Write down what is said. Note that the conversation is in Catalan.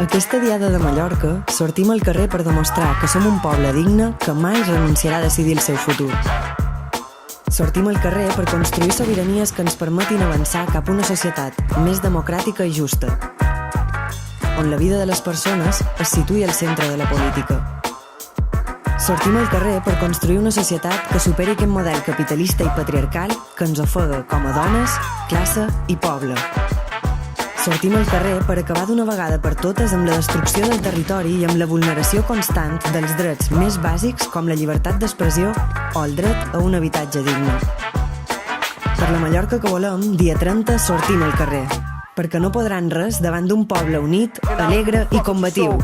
Aquesta diada de Mallorca sortim al carrer per demostrar que som un poble digne que mai renunciarà a decidir el seu futur. Sortim al carrer per construir sobiranies que ens permetin avançar cap a una societat més democràtica i justa, on la vida de les persones es situï al centre de la política. Sortim al carrer per construir una societat que superi aquest model capitalista i patriarcal que ens ofega com a dones, classe i poble. Sortim al carrer per acabar d'una vegada per totes amb la destrucció del territori i amb la vulneració constant dels drets més bàsics com la llibertat d'expressió o el dret a un habitatge digne. Per la Mallorca que volem, dia 30 sortim al carrer, perquè no podran res davant d'un poble unit, alegre i combatiu.